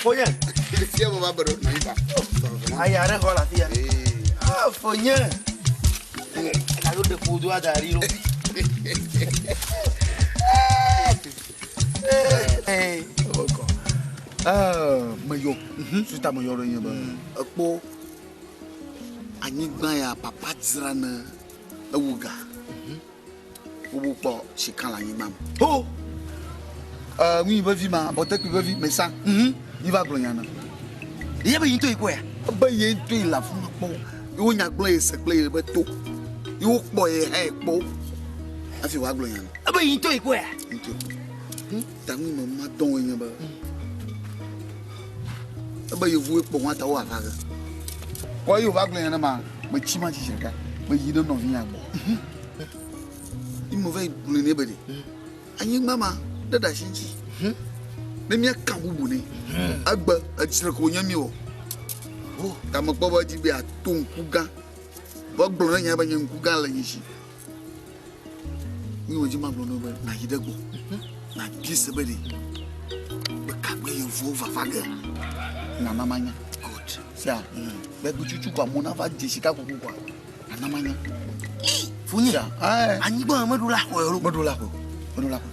Fonya. Tia baba bro na iba. Ayare hola tia. Ah, fonya. Lalu de kudu ada riro. Oko. Mayo. Suta mayo ro yin ba. Epo anyigba ya papa dzrana ewuga. Obo po shikala anyigba. Oh. Oui, va vivre, peut-être que va vivre, mais ça, il va gagner. Il y a bien tout quoi? Ben il y a tout la fou po. Il y a plein c'est plein de tout. Il y a boy po. A fi wa gagner. Ben il y a tout quoi? Tant que maman don y ba. Ben il vous po wa ta wa fa. Quoi il va gagner ma, mais chi ma chi cheka. Ben il don non vient bo. Il mauvais gagner ba de. Anyi mama dada shinji ne mi aka bubu ne agba atire ko nyami o ta mo gbo di bi atonku gan bo gbon na nya ba nyanku gan la yishi ni oji ma gbon no ba na yidagbo na bi se be de be ka gbe yo vo va fa ga na na manya good sia be bu chuchu kwa mo na fa je shika ko kwa na manya funya anyi gbo amadu la ko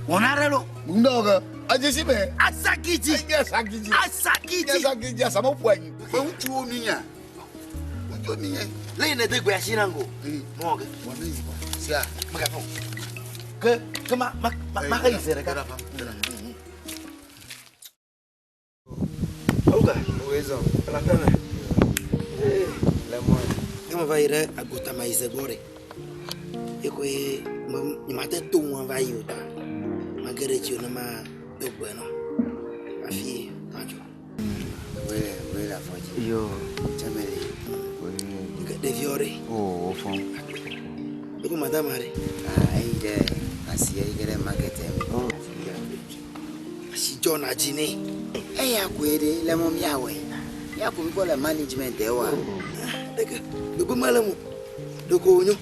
Onarelo. Mundoga. Ajesi be. Asakiji. Asakiji. Asakiji. Asakiji asamo pwanyi. Be utu ominya. Utu ominya. Le ne de gwa shinango. Moga. Wanizi ba. Sia. Magafo. Ke ma ka isere ka. Oga. Uwezo. La tana. Lemon. Kama vai ire agota mais agora. Eko ni mate tu mo vai yuta. Magere chi na ma dogbeno. Afi majo. Wele afoji. Yo. Chamele. Nga de fiore. Oh, fon. Eko madame are. Ide asiye igere market em. Oh. Si John ajine. Ya kwede lemon yawe. Ya ko ko la management e wa. Deke, dogo malamu. Dogo onyo.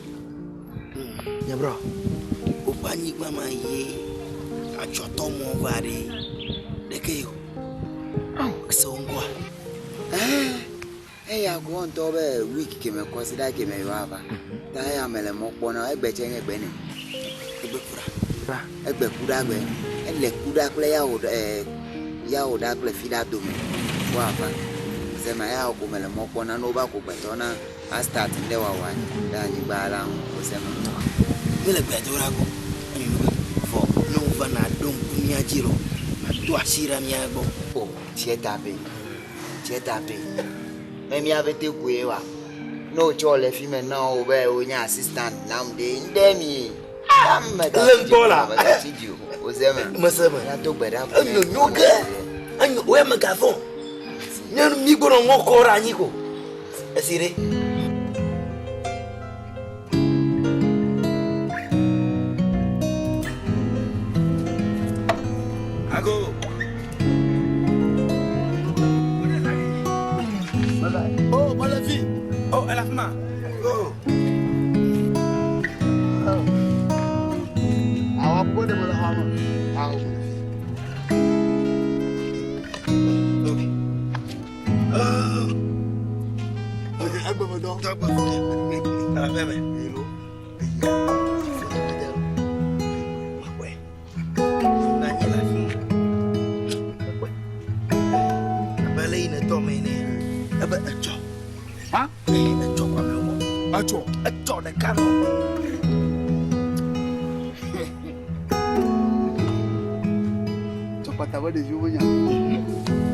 Ya bro. Opani mama ye. Achoto mo vare. Deke yo. Songwa. Ya go on to be week ke me consider ke me yo aba. Ta ya mele mo pona egbe che egbe ni. Egbe kura. Egbe kura gbe. Ele kura kle ya o da kle fida do me. Wa aba. Sema ya ko mele mo pona no ba ko betona a start ndewa wa. Da ni ba la o sema. Mele bedora ko. Fo no va na don kunya jiro. Tu asira mi agbo. Oh, tietape. Même y avait été quoi? No chole fi maintenant au be o nya assistant namde ndemi. Lembola. O zema. Masema. Ya to gbeda. Anyo nyoga. Anyo we magafon. Nyanu mi gbono mo ko ra yin ko. Esire. Ago. Oh, malavi. Oh, elle a faim. Oh. Awa pone mo la hama. Awa. Okay. Okay, agba mo do. La bébé. Hello. Ouais. Nani la fille. Ouais. Abale ina to me ne. Aba acho. Ha? Acho kwa mlomo. Acho. Acho de kano. Chopata ba de jowonya.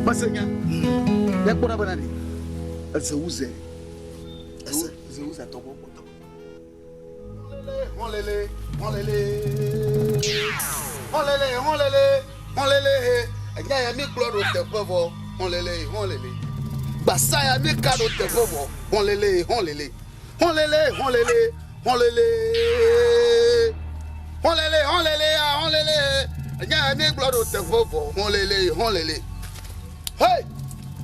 Basenya. Ya kora bana ni. Asa uze. Asa uze to ko to. Olele. Anya ya mi kloro te fovo. Olele. Basa ya mi kado te fovo. Olele. Anya ya mi kloro te fovo. Olele. Hey!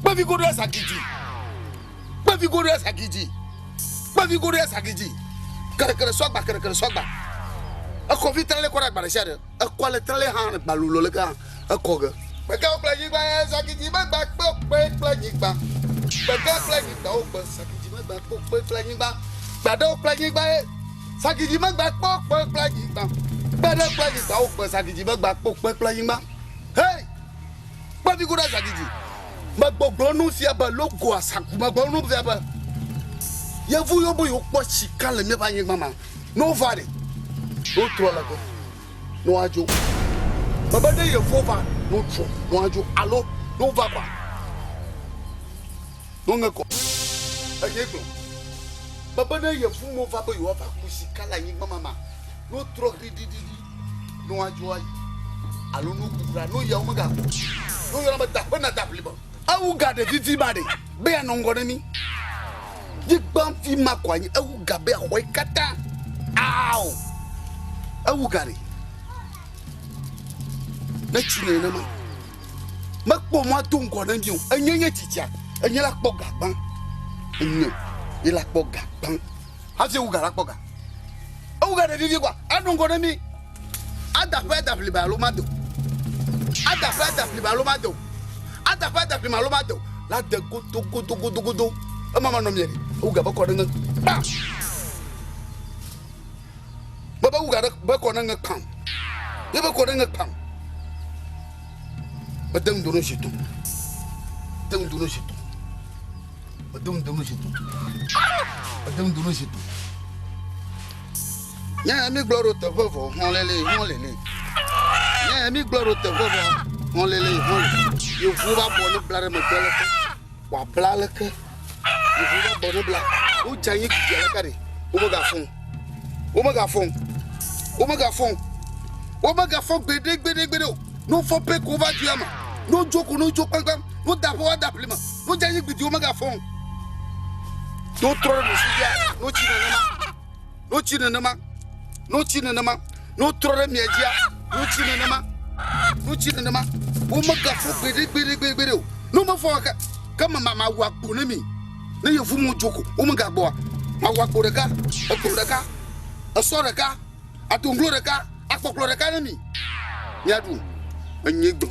Bavi go dress akiji. Kare swagba. A coffee tele ko ra gbara share. A kwale tele han balulo le kan. A koga. Pega o planyigba sakiti magba pe planyigba. Pega planyigba o pe sakiti magba pe planyigba. Gbado planyigba sakiti magba pe planyigba. Gbado planyigba o pe sakiti magba pe planyigba. Hey! Ba fi kuda sakiti. Magbo nu fi aba logo asaku magbo nu fi aba. Ye vu yo bo yo po chika le me ba nyigba ma. No vale. O tro la ko. No ajo. Baba de ye fova no tro. No ajo alo no vaba. No ngeko. Ayegbo. Baba de ye fu mo vaba yo va ku chika la nyigba mama. No tro di. No ajo ay. Alo no kubra no ya o maga. No yo na ta na ta plibo. Awu ga de titi ba de. Be ya no ngone mi. Jigban fi makwani awu ga be ahoy kata. Aw. Awu ga re. Na chine na ma. Makpo mo to ngone mi o. Enyenye titia. Enye la kpo gagban. Enye. E la kpo gagban. Ha se wu ga la kpo ga. Awu ga de titi kwa. Adu ngone mi. Ada fli ba lo mado. Ada fli ba lo mado. Ada fli ma lo mado. La de godo. Mama no mieri. Uga ba ko na ba. Baba uga ba ko na kan. Ye ba ko na kan. Badam do no shitu. Badam do no shitu. Nya mi gloro te vovo, on lele. Nya mi gloro te vovo, on lele. Yo fu ba bo no blare me bele ko. Wa blale ke. Yo fu ba bo no bla. O janyi ki ala kare. O maga fon. Gbede. No fo pe ko va diama. No joko pam. No dapo wa daplima. No janyi gbidi o maga fon. No tro no sidia, no china nama. No tro mi ajia, no china nama. O maga fo gbede. No ma fo ka. Kama mama wa kunu mi. Na ye fu mu joko, o maga bo. Ma wa ko reka, aso reka, atunglo reka, akpoklo reka na mi. Nyadu, anyegbo.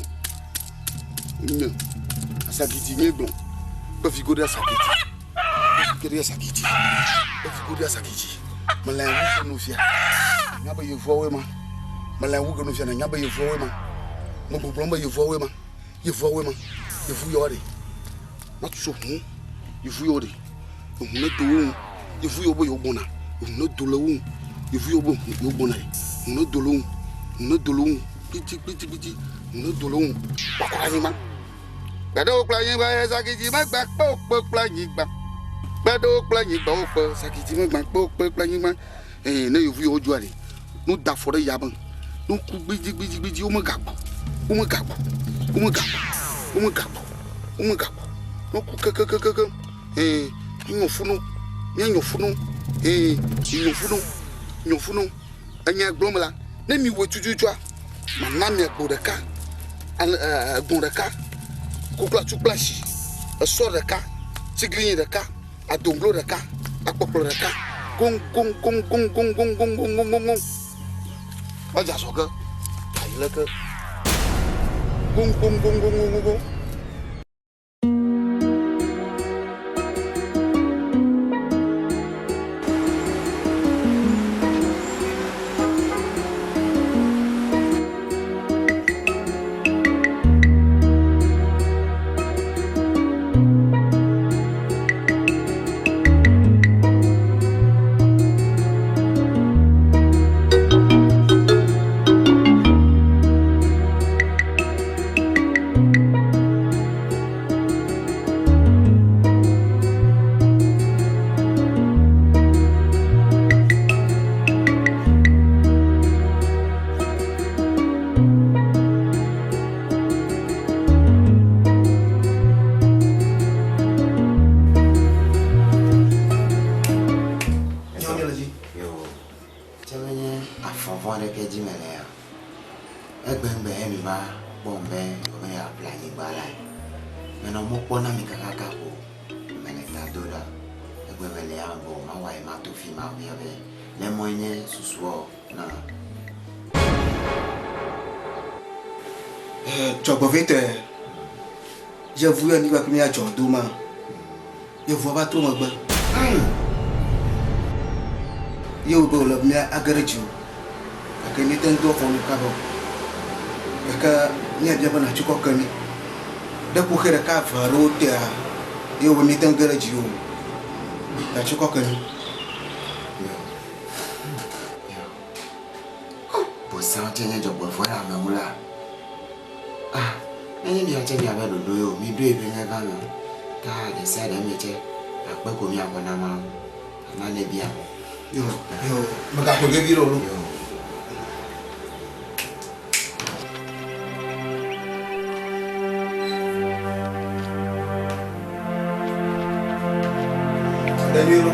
Nya. Asakiti nyegbo. Ba fi goda sakiti. Malan wu no fia. Nya ba ye fo we ma. Malan wu no fia na nya ba ye fo we ma. Mo bo ba ye fo we ma. Ye fo yori. Na so hu. Ye fu yori. Hu na do. Ye fu yobo yobona. Hu na do lawu. Ye fu yobo yobona. Hu na do lawu. Piti. Hu na do lawu. Ba kwa ni ma. Gbado planyigba sakiti magba po planyigba. Gbado planyigba o po sakiti magba po planyigba. Ne yo fu ojo ale. No da fore yaban. No ku gbiji o magabo. No ku kaka. Nyofunu. Nyofunu. Anya glomla. Ne mi wetujujwa. Manami agbodeka. Gbodeka. Kukla chuklashi. Aso reka. Siglinyi reka. Adonglo reka. Akpoklo reka. Gong. Aja soka. Kaila ke. Gong. Vite, je voulais un niveau comme John Douma. Je vois pas tout mon bain. You go love me à Gratuite. I can eat and go from the cabo. Aka ni bien na chuko kani. Da ku khere ka faro ta. You will meet and Gratuite. Na chuko kani. Posa tiene job fuera me mula. Ah, any me ate dia be do yo, mi do e bi nga no. Ka de sa de me che. Akpa ko mi akona ma. Na le bia. Yo, maga ko ge biro lo. Danilo.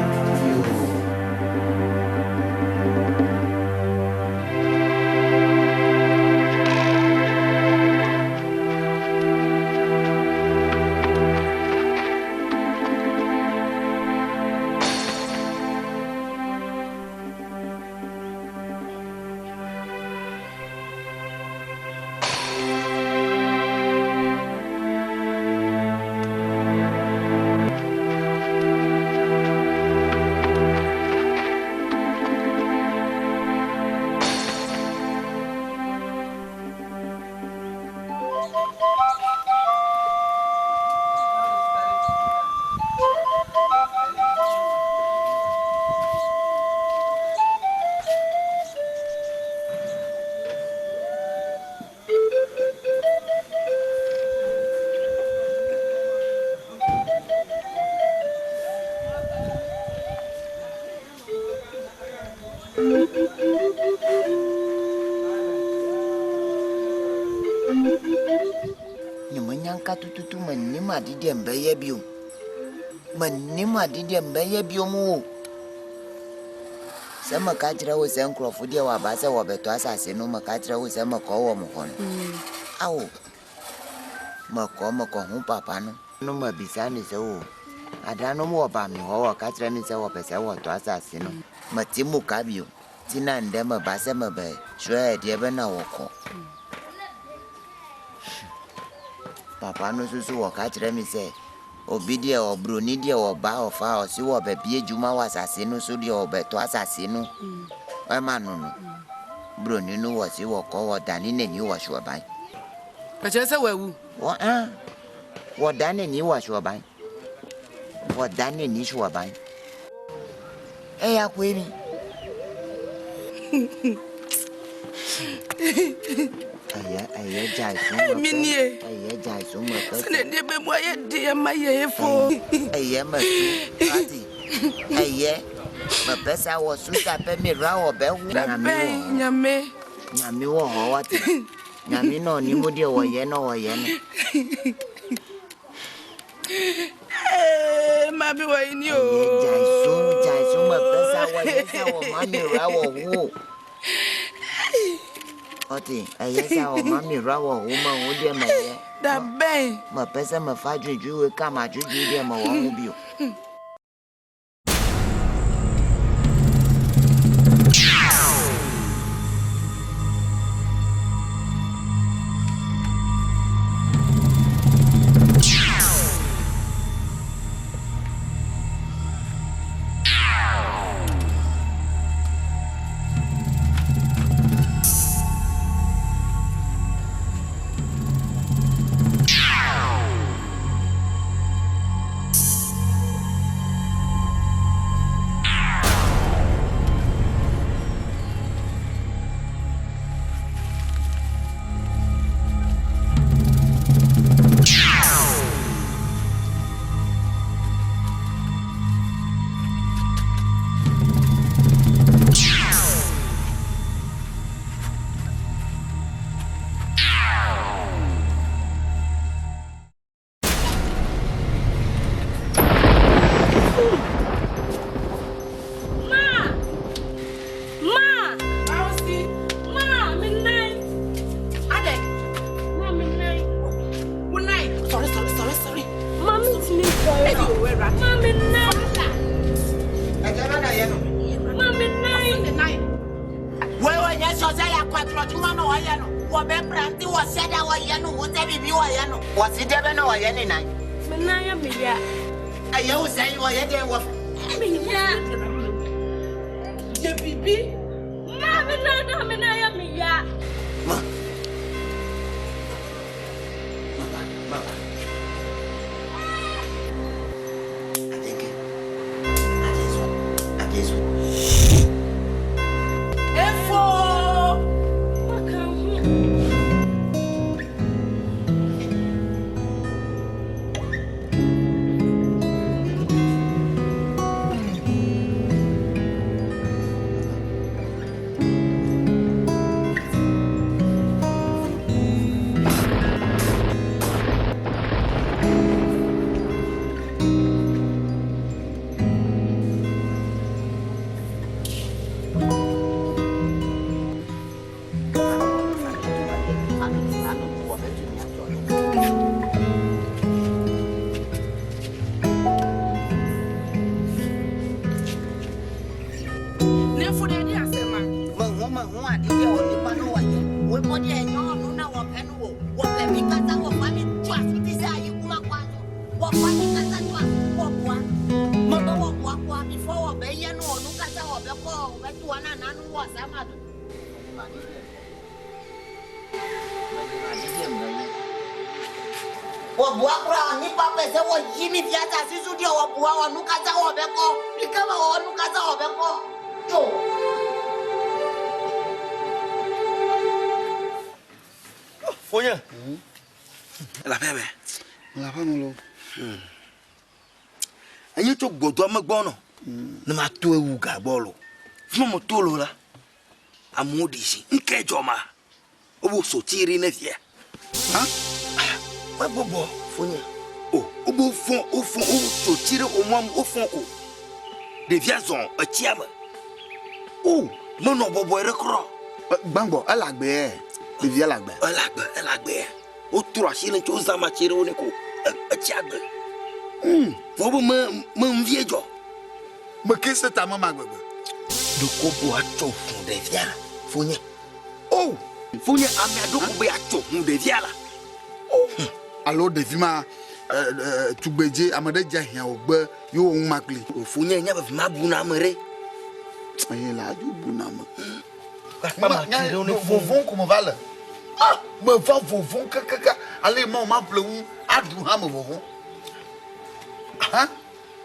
Nyanka tututu manima didi mbeye bio. Manima didi mbeye bio mu. Sama kajira wo sen krofudi wa basa wo beto asase no makajira wo sen mako wo mo kono. Awo. Mako hu papa no. No mabisa ni se wo. Adano mo ba mi ho kajira ni se wo pese wo to asase no. Matimu kabio. Tina ndema basa mabe. Shwe die be na wo ko. Papa no so wo ka kire mi se obidie obroni die oba ofa o si wo be bie juma wasase no so die obeto asase no e ma no broni no wo si wo ko wo dani nani wo hwo ban ka che se wawu wo dani ni wo hwo ban wo dani ni hwo ban e ya kwemi Aye, Jason. Minie. Aye, Jason. Sene de be mo ye de ma ye EFO. Aye, ma party. Aye. Ma pesa wo suta pe mi ra wo be hu nyame. Nyame wo ho wati. Nyame no ni mo de wo ye no. Ma bi wo ni o. Jason ma pesa wo ye sa wo ma mi ra wo hu. Oti, ayesa o mami rawo o ma o de ma ye. Da ben. Ma pesa ma fa juju we ka ma juju de ma wo ho bio. Wabe pranti waseda wa yanu wote bibi wa yanu. Wasidebe na wa yani nai. Menaya miya. Aye usai wa yede wa. Miya. Je bibi. Ma menaya miya. Ma. Fonya. La bebe. La panolo. Ayi to gbodo amagbono. Na ma to ewu ga bolo. Fun mo to lo la. Amudisi nkejo ma. Obo so tiri na fie. Ha? Ma bobo fonya. Oh, obo fon o so tiri o mo o fon ko. De viazon a tiama. Oh, mo no bobo rekro. Bangbo alagbe. De via lagbe. Alagbe. O tro asile ncho zama tiri o ne ko. A tiagbe. Fobo me mviejo. Me kese ta mama gbegbe. De kobo a cho fun de via. Fonya. Oh, fonya ame adoko be a cho fun de via la. Oh, alors de vima tugbeje amade jahia ogbe yo ohun makli. Fonya nya be ma bu na amere. Aye la ju bu na ma. Mama, vovon como vale? Ah, me va vovon kaka. Allez, maman pleu adu ha me vovon. Ah,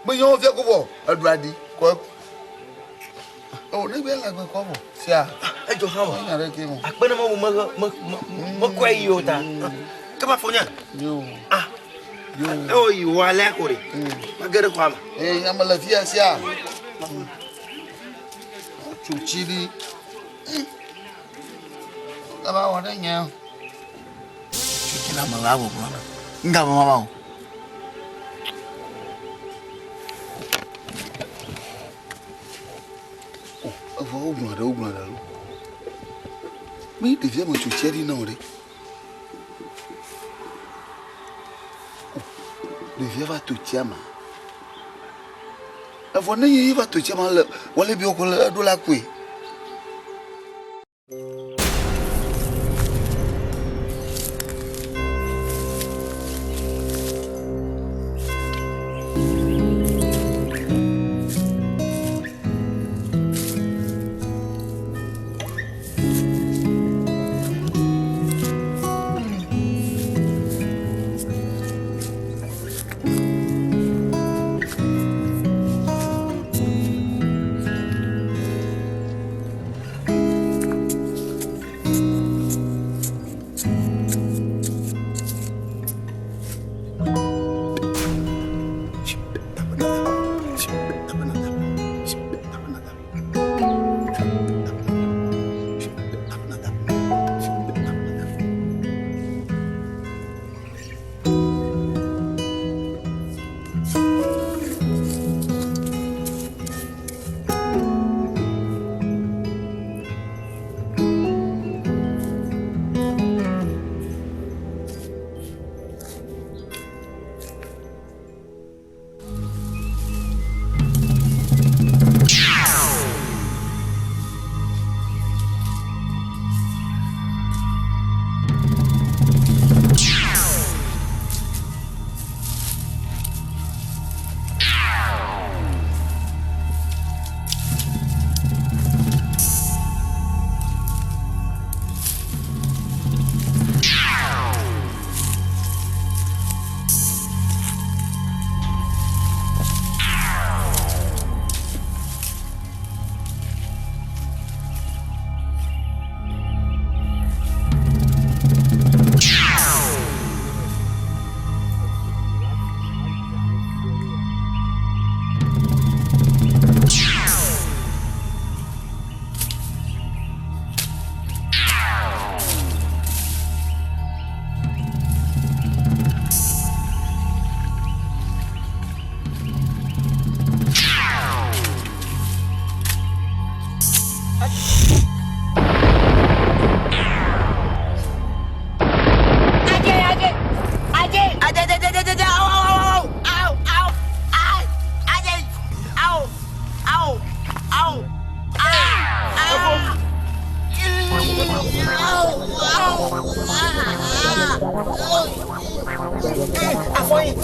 me yo via ko bo, adradi ko. Oh, ne be la ko bo. Sia. E jo ha wa. Nya re ke mo. Akpena mo kwa yo ta. Kama fonya. Yo. Ah. Yo. Oh, you wala ko re. Magere kwa ma. Eh, nya mala fia sia. Chuchili. Taba wada nya. Chukila malawo bwana. Nga mama. Oh, vou ogbonada. Me devia mo chucheri na ore. Devia va tuchama. Avona yi va tuchama le, wale bi okola do la kwe.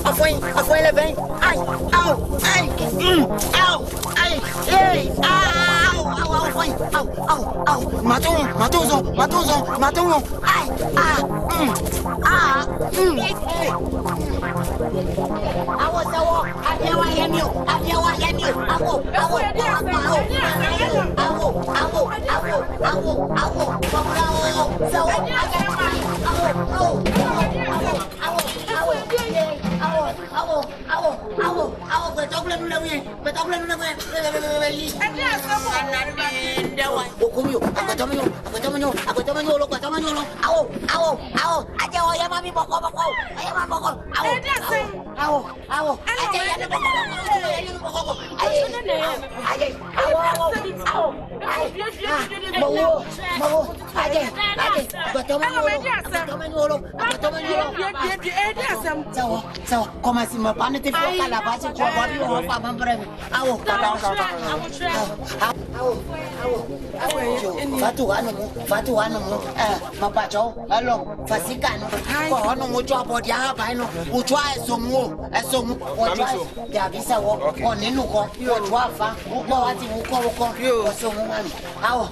Afoin le vem. Ai, au, ai, au, ai, ei, au. Matou. Ai, Awo, abiawa yemio. Como assim, meu pai não te foi calar, vai se jogar e eu vou para mim. Fatu anu mu mapacho alo fasika no ko hono mu jo body aba no utwa esomu utwa ya bisa wo ko ninu ko utwa fa ko wati mu ko esomu mami awo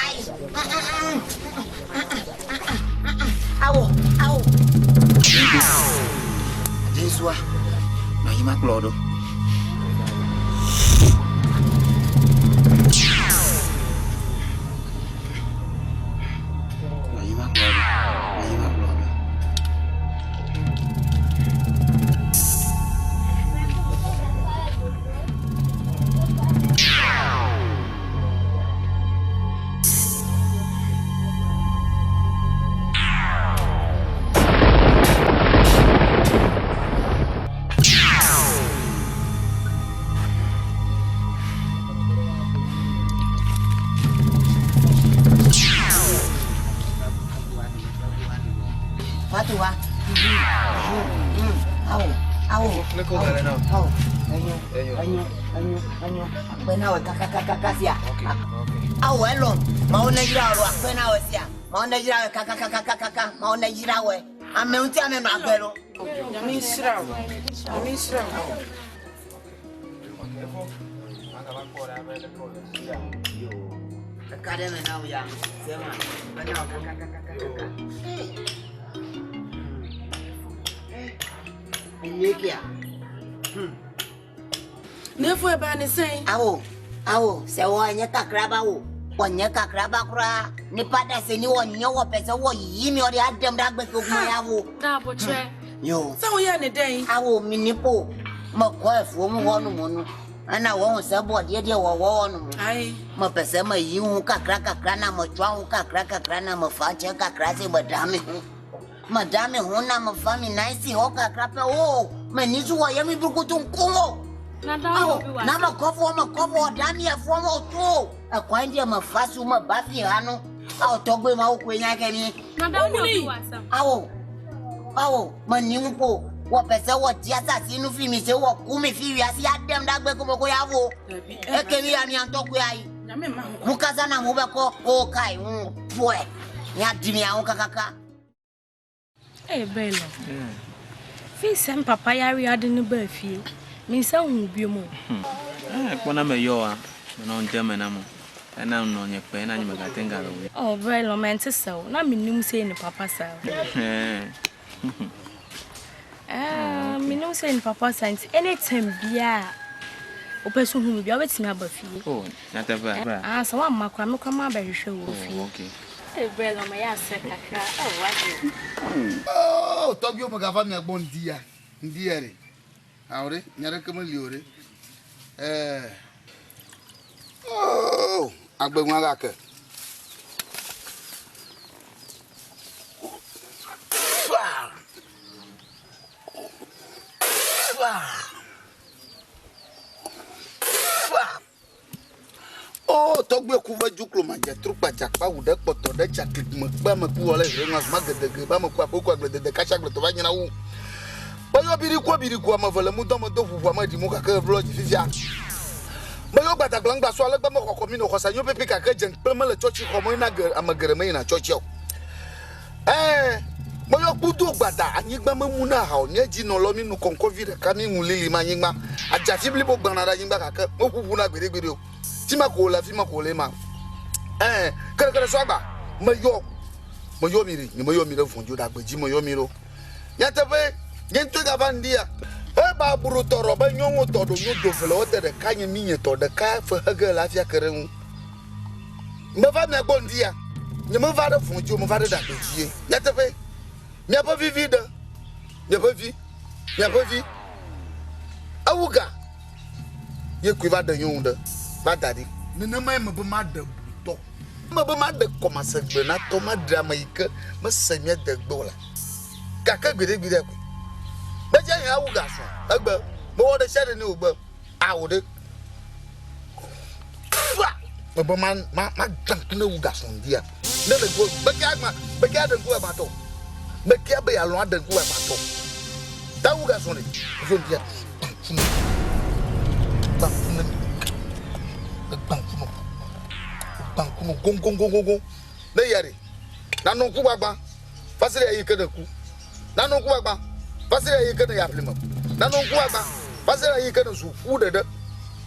ai awo Jesua na yima klodo Nuvɔ eba ne sɛn. Awo, sɛ wɔnyɛ kakraba wo. Wɔnyɛ kakraba kura. Nipa da sɛ ni wɔnyɛ wɔ pɛ sɛ wɔyi mi ɔde adɛm da gbɛ kokuma ya wo. Da bɔkyɛ. Yo. Sɛ woyɛ ne dɛn. Awo minipo. Mɔkɔ efuo mu hɔ no mu no. Ana wɔn sɛ bɔdeɛ deɛ wɔwɔ hɔ no mu. Ai. Mɔ pɛ sɛ ma yi hu kakra na mɔ twa hu kakra na mɔ fa kyɛ kakra sɛ madame hu. Madame hu na mɔ fa mi nan si hɔ kakra pɛ o. Mɛ ni so wɔyɛ mi burukutu nkomo. Na makɔfo dami afɔ ma to akwan dia ma fasu ma bafi hanu aw togbe ma ko nya kemi na da ni awo ma nimpo wo pese wo dia sa sinu fi mi se wo ku mi fi wi asi adem dagbe ko ko yawo e kemi ya mi antoku ai mukaza na mu be ko o kai poe nya dimi an kakaka belo fi sem papa yari ade ne ba fie Minsa ubiomo. Kwana me yo a na ontema na mo. Na no nye pe na nyima gatenga ro. Oh, very romantic so. Na minum say ni papa sa. Minum say ni papa science anytime bia. Opeso hu bia obetimi abafie. Oh, na taba. So wa makwa me kwama ba hwehwe wo fie. Okay. Very lo ma ya se kakra. What? Oh, tobio mo gava me agbon dia. Ndiere. Aure, nyare kameliore. Oh, agbe nwa gake. Oh, togbe kuva juklo manje trupa jakpa ude poto de chakik mgba mku ole rengas magede ba mku apoko agbe de kasha agbe to ba nyina wu. Bayo birikwa ma vole mu domo do fufu ma di mu ka ka vlog fifia. Bayo gbata glangba so ale gba mo kokomi no khosa nyo pepe ka ka jen pe ma le church ko mo na amagere me na church yo. Moyo budo gbada anyigba mamuna ha onye ji no lo mi nu konkovire ka mi nlili ma anyigba ajafi bli bo gbana ra anyigba kaka mo kuku na gbere o ti ma ko la fi ma ko le ma kere so agba moyo mi ri ni moyo mi re funju da gbeji moyo mi ro ya te fe yen to ga bandia e ba buru toro ba nyonwo to do nyu do vele o te de ka yin mi yen to de ka fe haga la fi akere hu me va me bondia ni me va de funju me va de da gbeji ya te fe Mia pas vu vide. Mia pas vu. Awuga. Ye kuiva de yonde. Ba dadi. Nene mai me be ma de buto. Me be ma de commencer gbe na to ma drama ike me semia de gbo la. Kaka gbede ku. Be je yan awuga so. Egbe. Mo wo de share ni ogbe. Awude. Me be ma dank na awuga so ndia. Ne le go. Be ga de go ma to. Me kia be alon adan ku e mato ta wuga so ni so dia bankuno gong ne yare na no ku gbagba fasire ayi ke ku na no ku gbagba fasire ayi ke ya plema na no ku gbagba fasire ayi ke su fu dede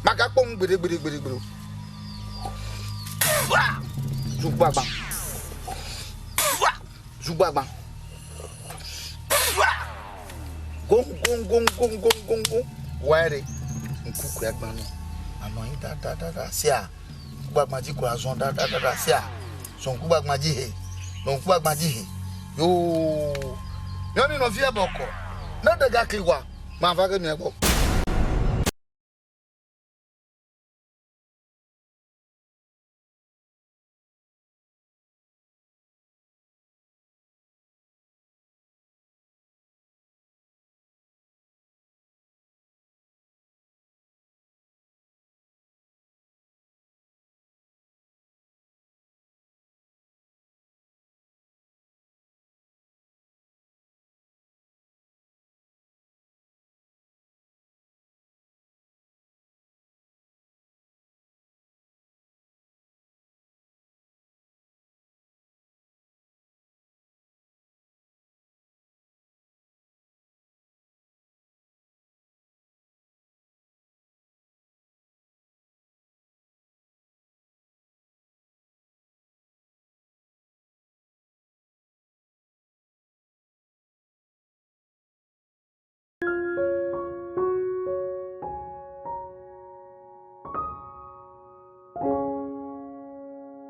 maka pon gbede zu gbagba Gong. Where? Nkuku yagbanu. Anoyin da. Sia. Kubagmaji corazon da. Sia. Son kubagmaji he. Non kubagmaji he. Yo. Yoni no fie boko. Na daga kliwa. Ma va ke mi ebo.